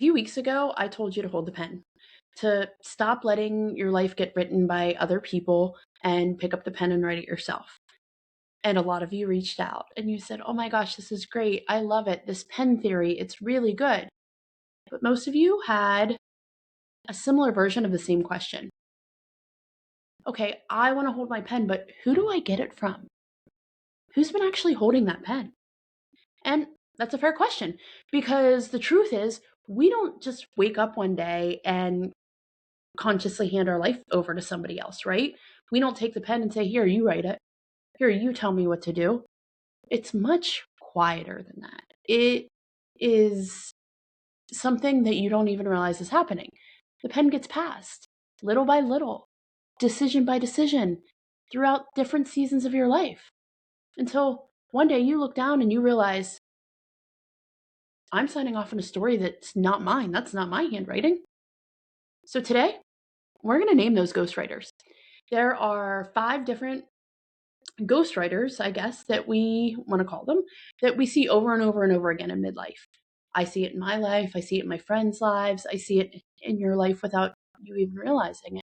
few weeks ago, I told you to hold the pen, to stop letting your life get written by other people and pick up the pen and write it yourself. And a lot of you reached out and you said, "Oh my gosh, this is great. I love it. This pen theory, it's really good." But most of you had a similar version of the same question. Okay, I want to hold my pen, but who do I get it from? Who's been actually holding that pen? And that's a fair question, because the truth is, we don't just wake up one day and consciously hand our life over to somebody else, right? We don't take the pen and say, "Here, you write it. Here, you tell me what to do." It's much quieter than that. It is something that you don't even realize is happening. The pen gets passed little by little, decision by decision, throughout different seasons of your life, until one day you look down and you realize, I'm signing off on a story that's not mine. That's not my handwriting. So today, we're going to name those ghostwriters. There are 5 different ghostwriters, I guess, that we want to call them, that we see over and over and over again in midlife. I see it in my life. I see it in my friends' lives. I see it in your life without you even realizing it.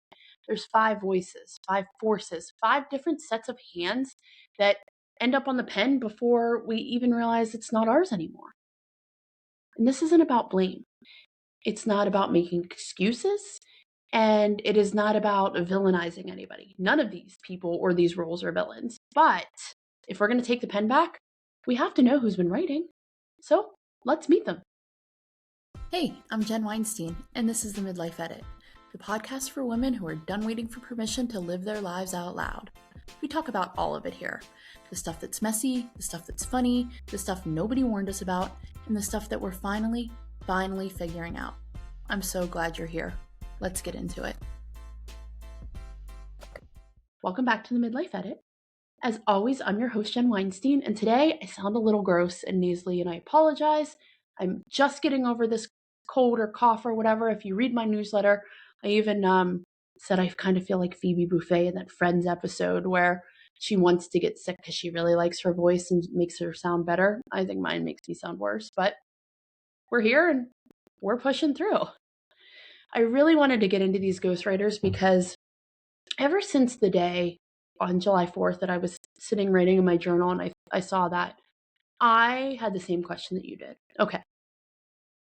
There's 5 voices, 5 forces, 5 different sets of hands that end up on the pen before we even realize it's not ours anymore. And this isn't about blame. It's not about making excuses. And it is not about villainizing anybody. None of these people or these roles are villains. But if we're going to take the pen back, we have to know who's been writing. So let's meet them. Hey, I'm Jen Weinstein, and this is the Midlife Edit, the podcast for women who are done waiting for permission to live their lives out loud. We talk about all of it here. The stuff that's messy, the stuff that's funny, the stuff nobody warned us about, and the stuff that we're finally figuring out. I'm so glad you're here. Let's get into it. Welcome back to the Midlife Edit. As always, I'm your host, Jen Weinstein, and today I sound a little gross and nasally, and I apologize. I'm just getting over this cold or cough or whatever. If you read my newsletter, I even said I kind of feel like Phoebe Buffay in that Friends episode where she wants to get sick because she really likes her voice and makes her sound better. I think mine makes me sound worse, but we're here and we're pushing through. I really wanted to get into these ghostwriters because ever since the day on July 4th that I was sitting writing in my journal and I saw that, I had the same question that you did. Okay,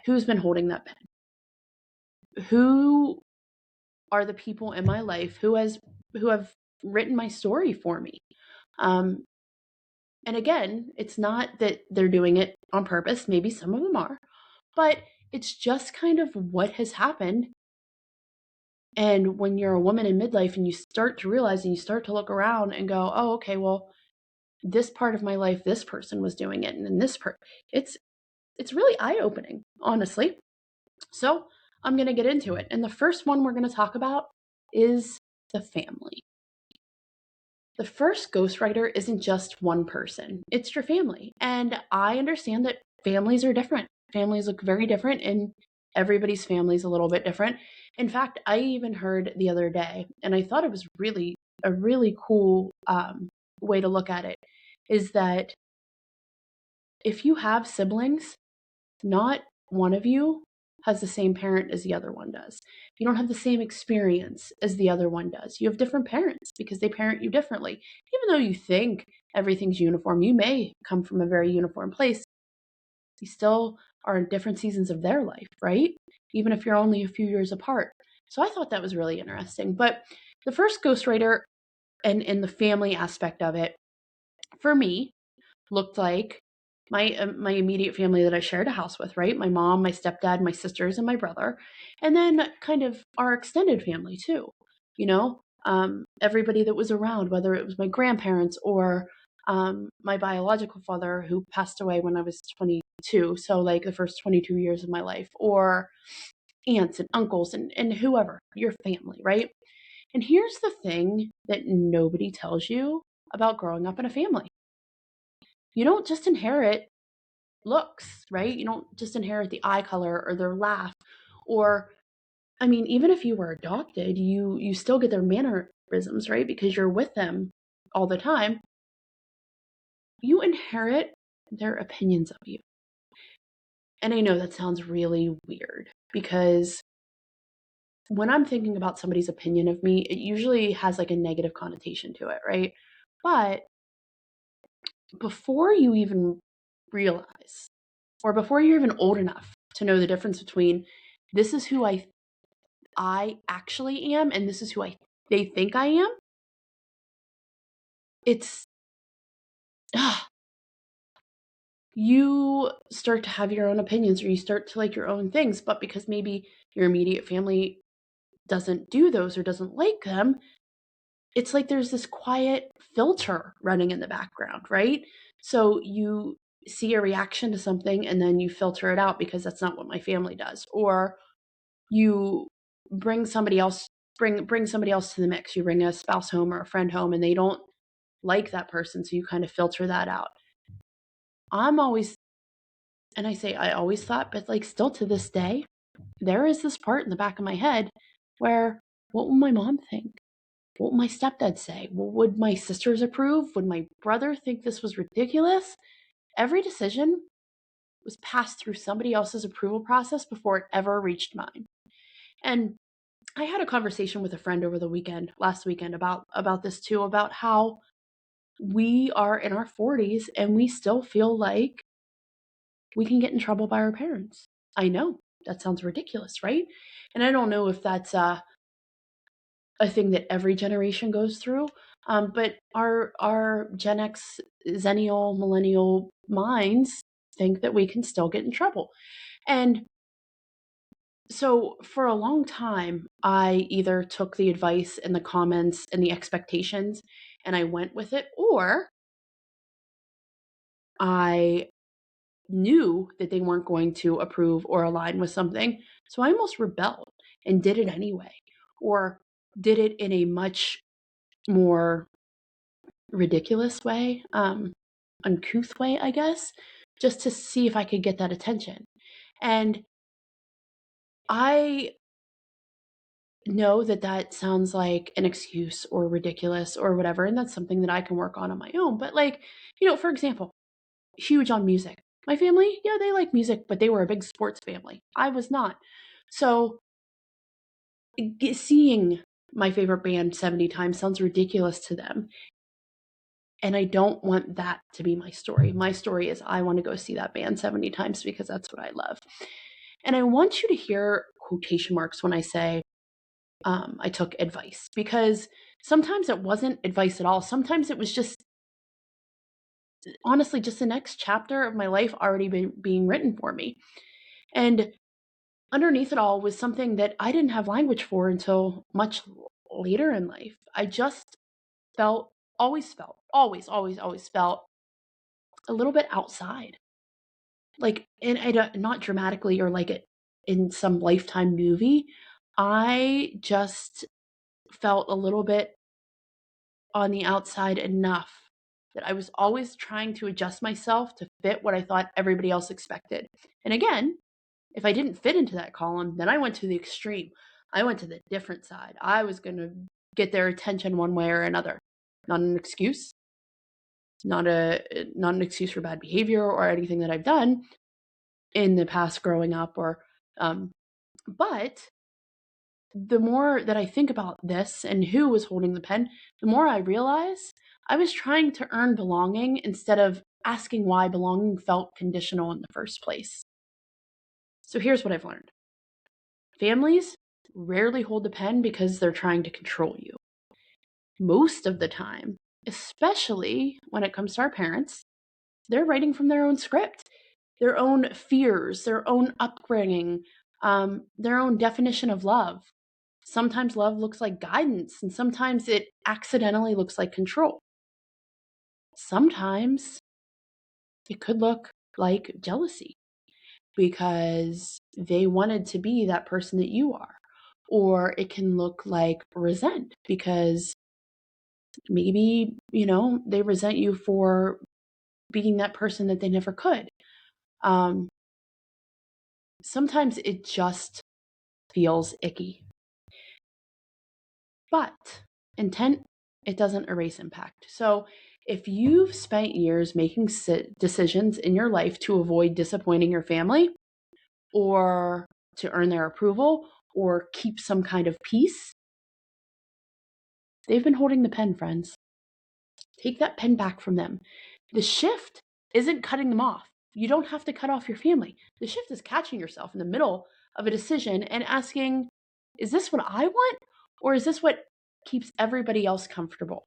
who's been holding that pen? Who are the people in my life who have written my story for me? And again, it's not that they're doing it on purpose. Maybe some of them are, but it's just kind of what has happened. And when you're a woman in midlife and you start to realize and you start to look around and go, "Oh, okay, well, this part of my life, this person was doing it, and then it's really eye-opening, honestly." So I'm going to get into it. And the first one we're going to talk about is the family. The first ghostwriter isn't just one person, it's your family. And I understand that families are different. Families look very different, and everybody's family is a little bit different. In fact, I even heard the other day, and I thought it was really a really cool way to look at it, is that if you have siblings, not one of you has the same parent as the other one does. You don't have the same experience as the other one does. You have different parents because they parent you differently. Even though you think everything's uniform, you may come from a very uniform place. You still are in different seasons of their life, right? Even if you're only a few years apart. So I thought that was really interesting. But the first ghostwriter and in the family aspect of it, for me, looked like my immediate family that I shared a house with, right? My mom, my stepdad, my sisters, and my brother, and then kind of our extended family too. You know, everybody that was around, whether it was my grandparents or my biological father who passed away when I was 22, so like the first 22 years of my life, or aunts and uncles and whoever, your family, right? And here's the thing that nobody tells you about growing up in a family. You don't just inherit looks, right? You don't just inherit the eye color or their laugh. Or, I mean, even if you were adopted, you still get their mannerisms, right? Because you're with them all the time. You inherit their opinions of you. And I know that sounds really weird because when I'm thinking about somebody's opinion of me, it usually has like a negative connotation to it, right? But before you even realize, or before you're even old enough to know the difference between this is who I actually am and this is who they think I am, it's you start to have your own opinions or you start to like your own things, but because maybe your immediate family doesn't do those or doesn't like them, it's like there's this quiet filter running in the background, right? So you see a reaction to something and then you filter it out because that's not what my family does. Or you bring somebody else bring somebody else to the mix. You bring a spouse home or a friend home and they don't like that person, so you kind of filter that out. I'm always and I say I always thought, but like still to this day, there is this part in the back of my head where what will my mom think? What would my stepdad say? Would my sisters approve? Would my brother think this was ridiculous? Every decision was passed through somebody else's approval process before it ever reached mine. And I had a conversation with a friend over the weekend, last weekend, about this too, about how we are in our 40s and we still feel like we can get in trouble by our parents. I know that sounds ridiculous, right? And I don't know if that's a thing that every generation goes through. But our Gen X, Zennial, Millennial minds think that we can still get in trouble. And so for a long time, I either took the advice and the comments and the expectations and I went with it, or I knew that they weren't going to approve or align with something. So I almost rebelled and did it anyway, or did it in a much more ridiculous way, uncouth way, I guess, just to see if I could get that attention. And I know that that sounds like an excuse or ridiculous or whatever, and that's something that I can work on my own. But, like, for example, huge on music. My family, yeah, they like music, but they were a big sports family. I was not. So, seeing my favorite band 70 times sounds ridiculous to them. And I don't want that to be my story. My story is I want to go see that band 70 times because that's what I love. And I want you to hear quotation marks when I say I took advice, because sometimes it wasn't advice at all. Sometimes it was just, honestly, just the next chapter of my life already being written for me. And underneath it all was something that I didn't have language for until much later in life. I just always felt a little bit outside. Like, and I don't, not dramatically or like it in some Lifetime movie. I just felt a little bit on the outside enough that I was always trying to adjust myself to fit what I thought everybody else expected. And again, if I didn't fit into that column, then I went to the extreme. I went to the different side. I was going to get their attention one way or another. Not an excuse, not an excuse for bad behavior or anything that I've done in the past growing up, or but the more that I think about this and who was holding the pen, the more I realize I was trying to earn belonging instead of asking why belonging felt conditional in the first place. So here's what I've learned. Families rarely hold the pen because they're trying to control you. Most of the time, especially when it comes to our parents, they're writing from their own script, their own fears, their own upbringing, their own definition of love. Sometimes love looks like guidance, and sometimes it accidentally looks like control. Sometimes it could look like jealousy because they wanted to be that person that you are. Or it can look like resent because maybe, they resent you for being that person that they never could. Um, Sometimes it just feels icky. But intent, it doesn't erase impact. So if you've spent years making decisions in your life to avoid disappointing your family, or to earn their approval or keep some kind of peace, they've been holding the pen, friends. Take that pen back from them. The shift isn't cutting them off. You don't have to cut off your family. The shift is catching yourself in the middle of a decision and asking, is this what I want? Or is this what keeps everybody else comfortable?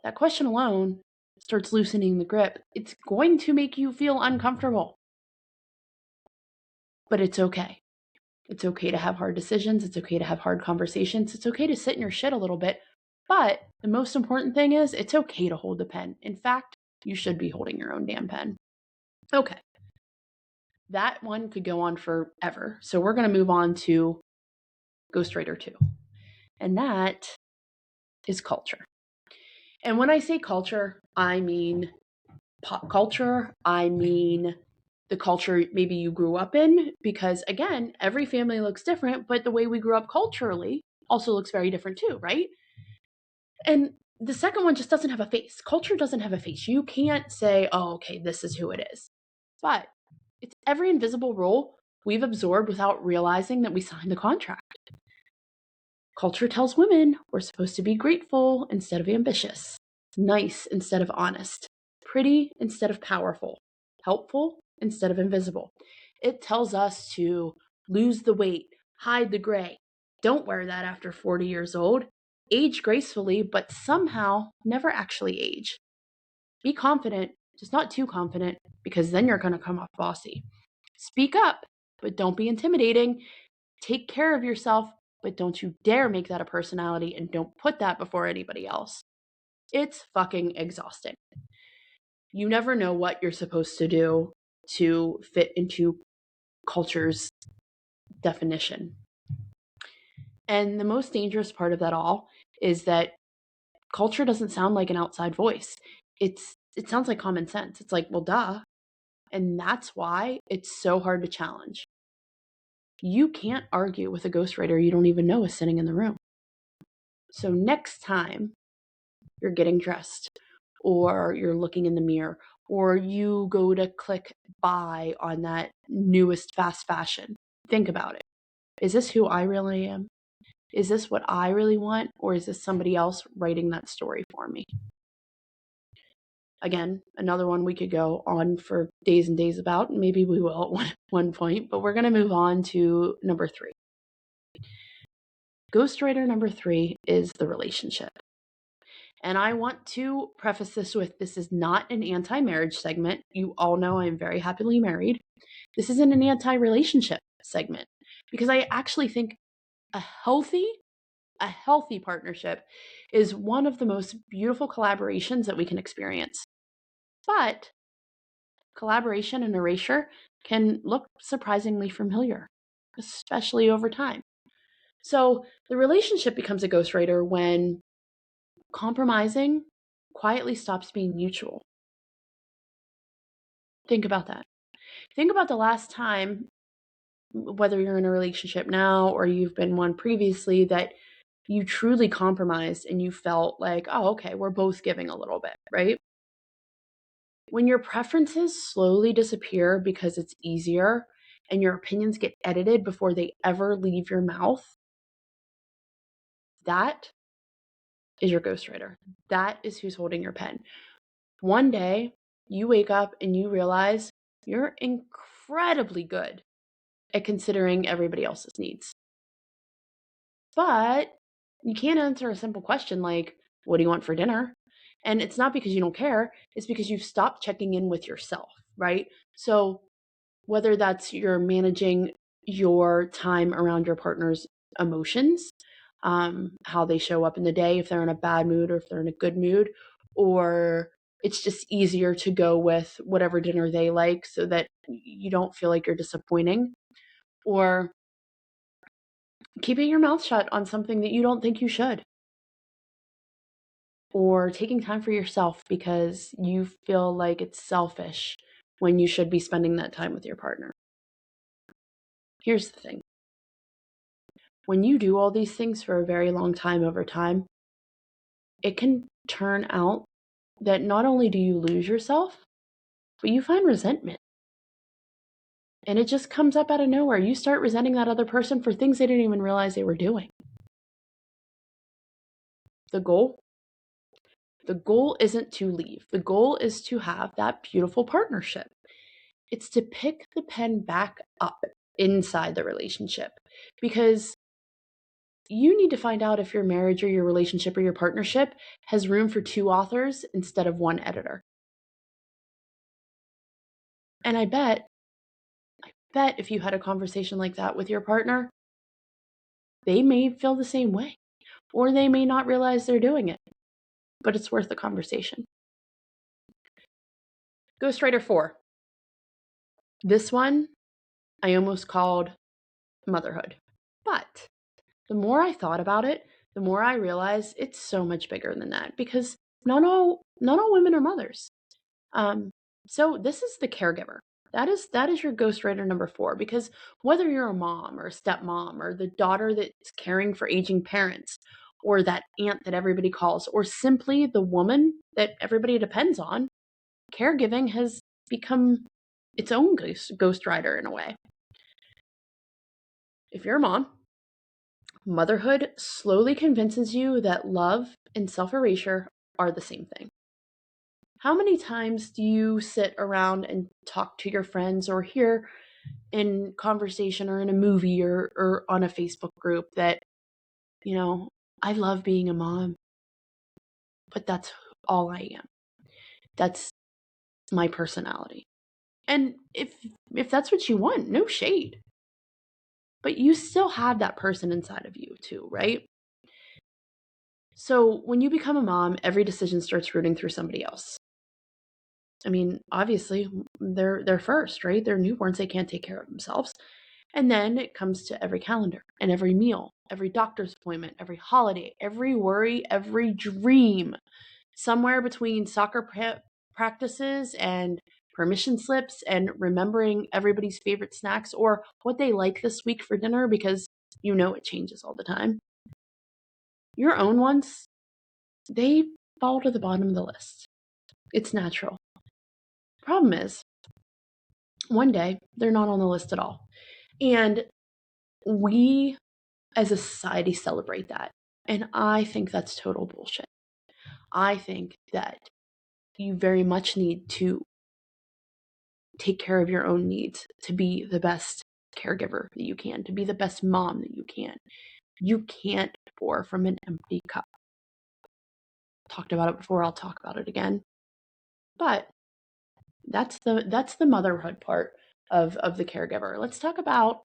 That question alone starts loosening the grip. It's going to make you feel uncomfortable, but it's okay. It's okay to have hard decisions. It's okay to have hard conversations. It's okay to sit in your shit a little bit. But the most important thing is it's okay to hold the pen. In fact, you should be holding your own damn pen. Okay. That one could go on forever. So we're going to move on to Ghostwriter 2. And that is culture. And when I say culture, I mean pop culture. I mean the culture maybe you grew up in, because again, every family looks different, but the way we grew up culturally also looks very different too, right? And the second one just doesn't have a face. Culture doesn't have a face. You can't say, oh, okay, this is who it is. But it's every invisible role we've absorbed without realizing that we signed the contract. Culture tells women we're supposed to be grateful instead of ambitious, nice instead of honest, pretty instead of powerful, helpful instead of invisible. It tells us to lose the weight, hide the gray. Don't wear that after 40 years old. Age gracefully, but somehow never actually age. Be confident, just not too confident, because then you're going to come off bossy. Speak up, but don't be intimidating. Take care of yourself, but don't you dare make that a personality, and don't put that before anybody else. It's fucking exhausting. You never know what you're supposed to do to fit into culture's definition. And the most dangerous part of that all is that culture doesn't sound like an outside voice. It sounds like common sense. It's like, well, duh. And that's why it's so hard to challenge. You can't argue with a ghostwriter you don't even know is sitting in the room. So next time you're getting dressed, or you're looking in the mirror, or you go to click buy on that newest fast fashion, think about it. Is this who I really am? Is this what I really want? Or is this somebody else writing that story for me? Again, another one we could go on for days and days about, and maybe we will at one point, but we're going to move on to number 3. Ghostwriter number 3 is the relationship. And I want to preface this with, this is not an anti-marriage segment. You all know I'm very happily married. This isn't an anti-relationship segment, because I actually think a healthy partnership is one of the most beautiful collaborations that we can experience. But collaboration and erasure can look surprisingly familiar, especially over time. So the relationship becomes a ghostwriter when compromising quietly stops being mutual. Think about that. Think about the last time, whether you're in a relationship now or you've been one previously, that you truly compromised and you felt like, oh, okay, we're both giving a little bit, right? When your preferences slowly disappear because it's easier and your opinions get edited before they ever leave your mouth, that is your ghostwriter. That is who's holding your pen. One day, you wake up and you realize you're incredibly good at considering everybody else's needs. But you can't answer a simple question like, what do you want for dinner? And it's not because you don't care, it's because you've stopped checking in with yourself, right? So whether that's you're managing your time around your partner's emotions, how they show up in the day, if they're in a bad mood or if they're in a good mood, or it's just easier to go with whatever dinner they like so that you don't feel like you're disappointing, or keeping your mouth shut on something that you don't think you should, or taking time for yourself because you feel like it's selfish when you should be spending that time with your partner. Here's the thing. When you do all these things for a very long time over time, it can turn out that not only do you lose yourself, but you find resentment. And it just comes up out of nowhere. You start resenting that other person for things they didn't even realize they were doing. The goal isn't to leave. The goal is to have that beautiful partnership. It's to pick the pen back up inside the relationship, because you need to find out if your marriage or your relationship or your partnership has room for 2 authors instead of 1 editor. And I bet if you had a conversation like that with your partner, they may feel the same way, or they may not realize they're doing it, but it's worth the conversation. Ghostwriter 4. This one I almost called motherhood. But the more I thought about it, the more I realized it's so much bigger than that, because not all women are mothers. So this is the caregiver. That is your ghostwriter number 4, because whether you're a mom or a stepmom or the daughter that's caring for aging parents, or that aunt that everybody calls, or simply the woman that everybody depends on, caregiving has become its own ghostwriter in a way. If you're a mom, motherhood slowly convinces you that love and self-erasure are the same thing. How many times do you sit around and talk to your friends, or hear in conversation or in a movie or on a Facebook group that, I love being a mom, but that's all I am. That's my personality. And if that's what you want, no shade. But you still have that person inside of you too, right? So when you become a mom, every decision starts rooting through somebody else. I mean, obviously, they're first, right? They're newborns, they can't take care of themselves. And then it comes to every calendar and every meal, every doctor's appointment, every holiday, every worry, every dream. Somewhere between soccer practices and permission slips and remembering everybody's favorite snacks or what they like this week for dinner, because it changes all the time. Your own ones, they fall to the bottom of the list. It's natural. Problem is, one day they're not on the list at all. And we as a society celebrate that. And I think that's total bullshit. I think that you very much need to take care of your own needs to be the best caregiver that you can, to be the best mom that you can. You can't pour from an empty cup. Talked about it before, I'll talk about it again. But that's the motherhood part of the caregiver. Let's talk about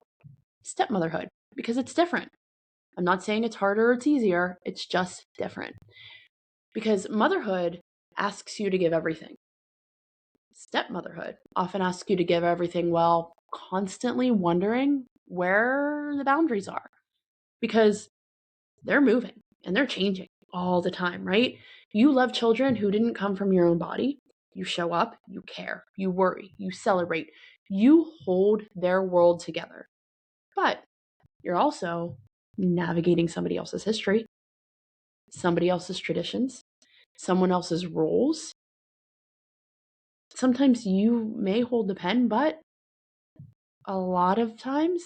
stepmotherhood, because it's different. I'm not saying it's harder or it's easier, it's just different. Because motherhood asks you to give everything. Stepmotherhood often asks you to give everything while constantly wondering where the boundaries are, because they're moving and they're changing all the time, right? You love children who didn't come from your own body. You show up, you care, you worry, you celebrate, you hold their world together. But you're also navigating somebody else's history, somebody else's traditions, someone else's roles. Sometimes you may hold the pen, but a lot of times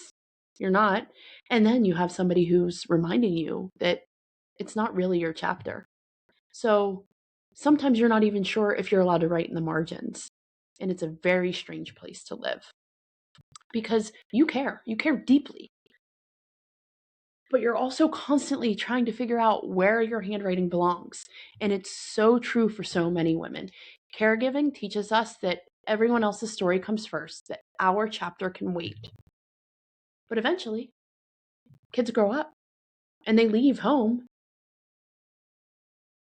you're not. And then you have somebody who's reminding you that it's not really your chapter. So sometimes you're not even sure if you're allowed to write in the margins. And it's a very strange place to live, because you care deeply. But you're also constantly trying to figure out where your handwriting belongs. And it's so true for so many women. Caregiving teaches us that everyone else's story comes first, that our chapter can wait. But eventually, kids grow up and they leave home.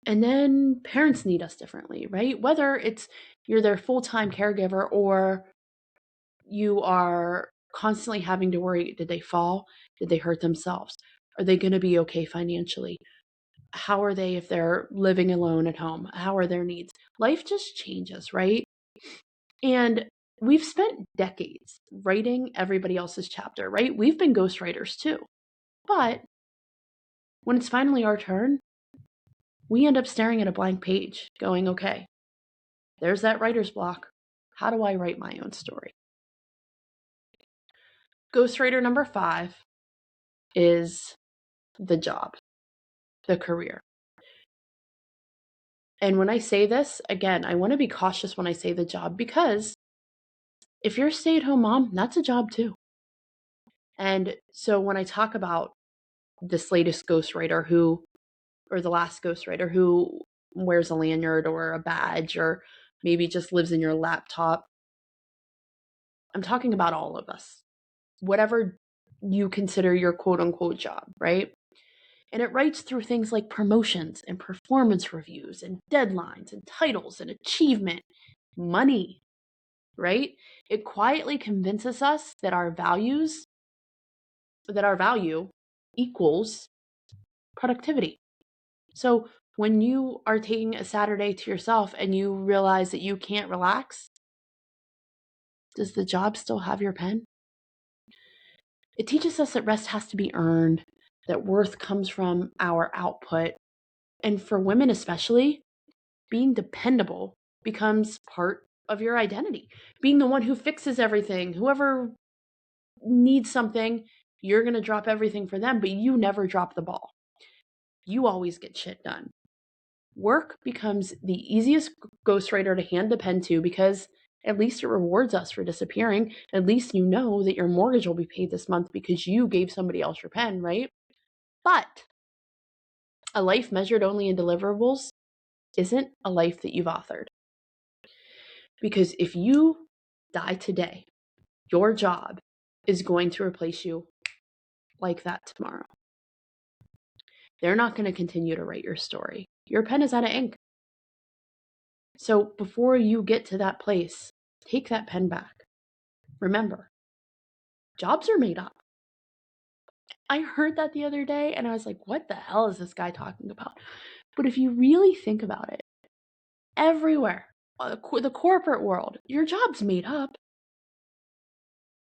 And then parents need us differently, right? Whether it's you're their full-time caregiver, or you are constantly having to worry, did they fall? Did they hurt themselves? Are they going to be okay financially? How are they if they're living alone at home? How are their needs? Life just changes, right? And we've spent decades writing everybody else's chapter, right? We've been ghostwriters too. But when it's finally our turn, we end up staring at a blank page going, okay, there's that writer's block. How do I write my own story? Ghostwriter number 5 is the job, the career. And when I say this, again, I want to be cautious when I say the job, because if you're a stay-at-home mom, that's a job too. And so when I talk about this latest ghostwriter or the last ghostwriter who wears a lanyard or a badge or maybe just lives in your laptop, I'm talking about all of us, whatever you consider your quote unquote job, right? And it writes through things like promotions and performance reviews and deadlines and titles and achievement, money, right? It quietly convinces us that our value equals productivity. So when you are taking a Saturday to yourself and you realize that you can't relax, does the job still have your pen? It teaches us that rest has to be earned, that worth comes from our output. And for women especially, being dependable becomes part of your identity. Being the one who fixes everything, whoever needs something, you're going to drop everything for them, but you never drop the ball. You always get shit done. Work becomes the easiest ghostwriter to hand the pen to, because at least it rewards us for disappearing. At least you know that your mortgage will be paid this month because you gave somebody else your pen, right? But a life measured only in deliverables isn't a life that you've authored. Because if you die today, your job is going to replace you like that tomorrow. They're not going to continue to write your story. Your pen is out of ink. So before you get to that place, take that pen back. Remember, jobs are made up. I heard that the other day and I was like, what the hell is this guy talking about? But if you really think about it, everywhere, the corporate world, your job's made up.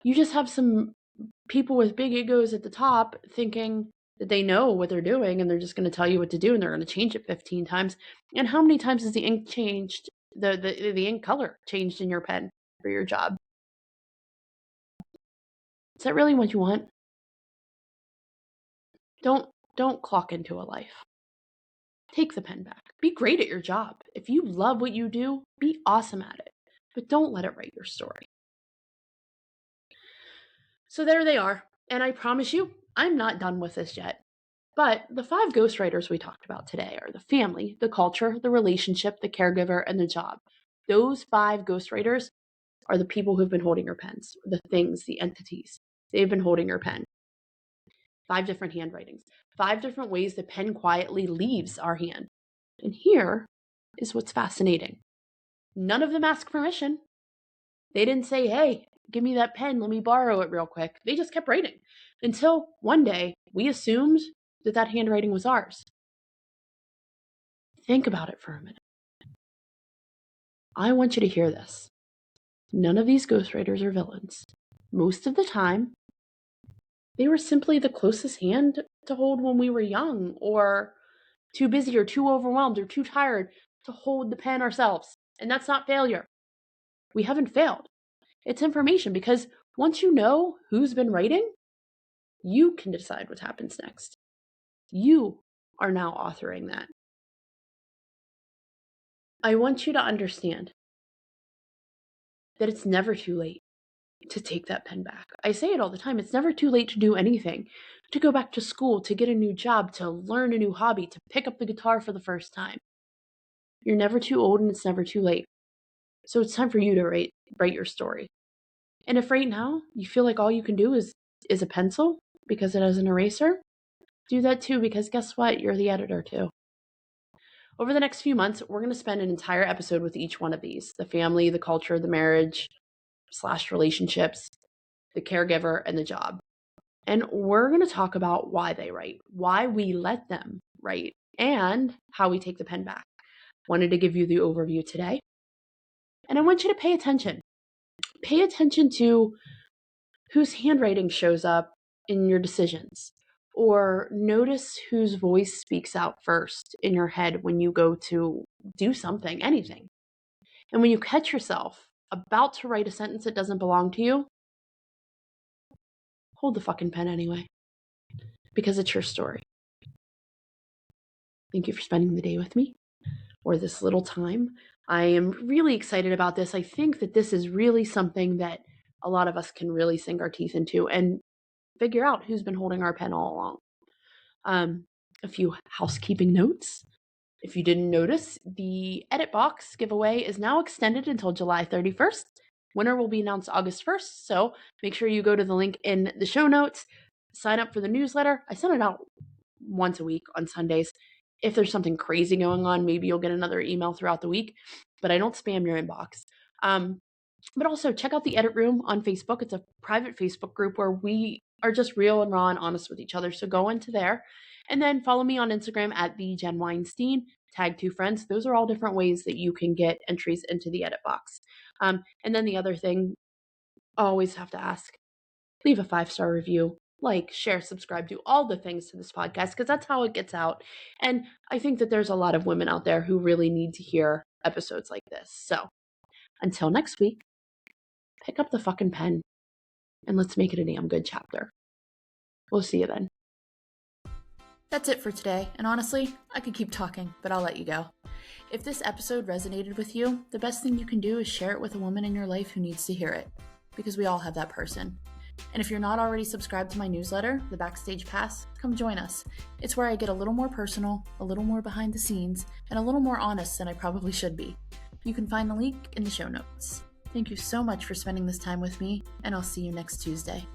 You just have some people with big egos at the top thinking that they know what they're doing and they're just going to tell you what to do and they're going to change it 15 times. And how many times has the ink changed, the ink color changed in your pen for your job? Is that really what you want? Don't clock into a life. Take the pen back. Be great at your job. If you love what you do, be awesome at it. But don't let it write your story. So there they are. And I promise you, I'm not done with this yet. But the 5 ghostwriters we talked about today are the family, the culture, the relationship, the caregiver, and the job. Those 5 ghostwriters are the people who've been holding your pens, the things, the entities. They've been holding your pen. 5 different handwritings, 5 different ways the pen quietly leaves our hand. And here is what's fascinating. None of them ask permission. They didn't say, hey, give me that pen, let me borrow it real quick. They just kept writing until one day we assumed that handwriting was ours. Think about it for a minute. I want you to hear this. None of these ghostwriters are villains. Most of the time, they were simply the closest hand to hold when we were young, or too busy or too overwhelmed or too tired to hold the pen ourselves. And that's not failure. We haven't failed. It's information, because once you know who's been writing, you can decide what happens next. You are now authoring that. I want you to understand that it's never too late to take that pen back. I say it all the time. It's never too late to do anything, to go back to school, to get a new job, to learn a new hobby, to pick up the guitar for the first time. You're never too old and it's never too late. So it's time for you to write your story. And if right now you feel like all you can do is a pencil because it has an eraser, do that too, because guess what? You're the editor too. Over the next few months, we're going to spend an entire episode with each one of these: the family, the culture, the marriage / relationships, the caregiver, and the job. And we're going to talk about why they write, why we let them write, and how we take the pen back. Wanted to give you the overview today. And I want you to pay attention. Pay attention to whose handwriting shows up in your decisions, or notice whose voice speaks out first in your head when you go to do something, anything. And when you catch yourself about to write a sentence that doesn't belong to you, hold the fucking pen anyway, because it's your story. Thank you for spending the day with me, or this little time. I am really excited about this. I think that this is really something that a lot of us can really sink our teeth into and figure out who's been holding our pen all along. A few housekeeping notes. If you didn't notice, the edit box giveaway is now extended until July 31st. Winner will be announced August 1st, so make sure you go to the link in the show notes, sign up for the newsletter. I send it out once a week on Sundays. If there's something crazy going on, maybe you'll get another email throughout the week, but I don't spam your inbox. But also check out the Edit Room on Facebook. It's a private Facebook group where we are just real and raw and honest with each other. So go into there and then follow me on Instagram at the Jen Weinstein. Tag 2 friends. Those are all different ways that you can get entries into the edit box. And then the other thing, always have to ask, leave a 5-star review, like, share, subscribe, do all the things to this podcast because that's how it gets out. And I think that there's a lot of women out there who really need to hear episodes like this. So until next week, pick up the fucking pen and let's make it a damn good chapter. We'll see you then. That's it for today, and honestly, I could keep talking, but I'll let you go. If this episode resonated with you, the best thing you can do is share it with a woman in your life who needs to hear it, because we all have that person. And if you're not already subscribed to my newsletter, The Backstage Pass, come join us. It's where I get a little more personal, a little more behind the scenes, and a little more honest than I probably should be. You can find the link in the show notes. Thank you so much for spending this time with me, and I'll see you next Tuesday.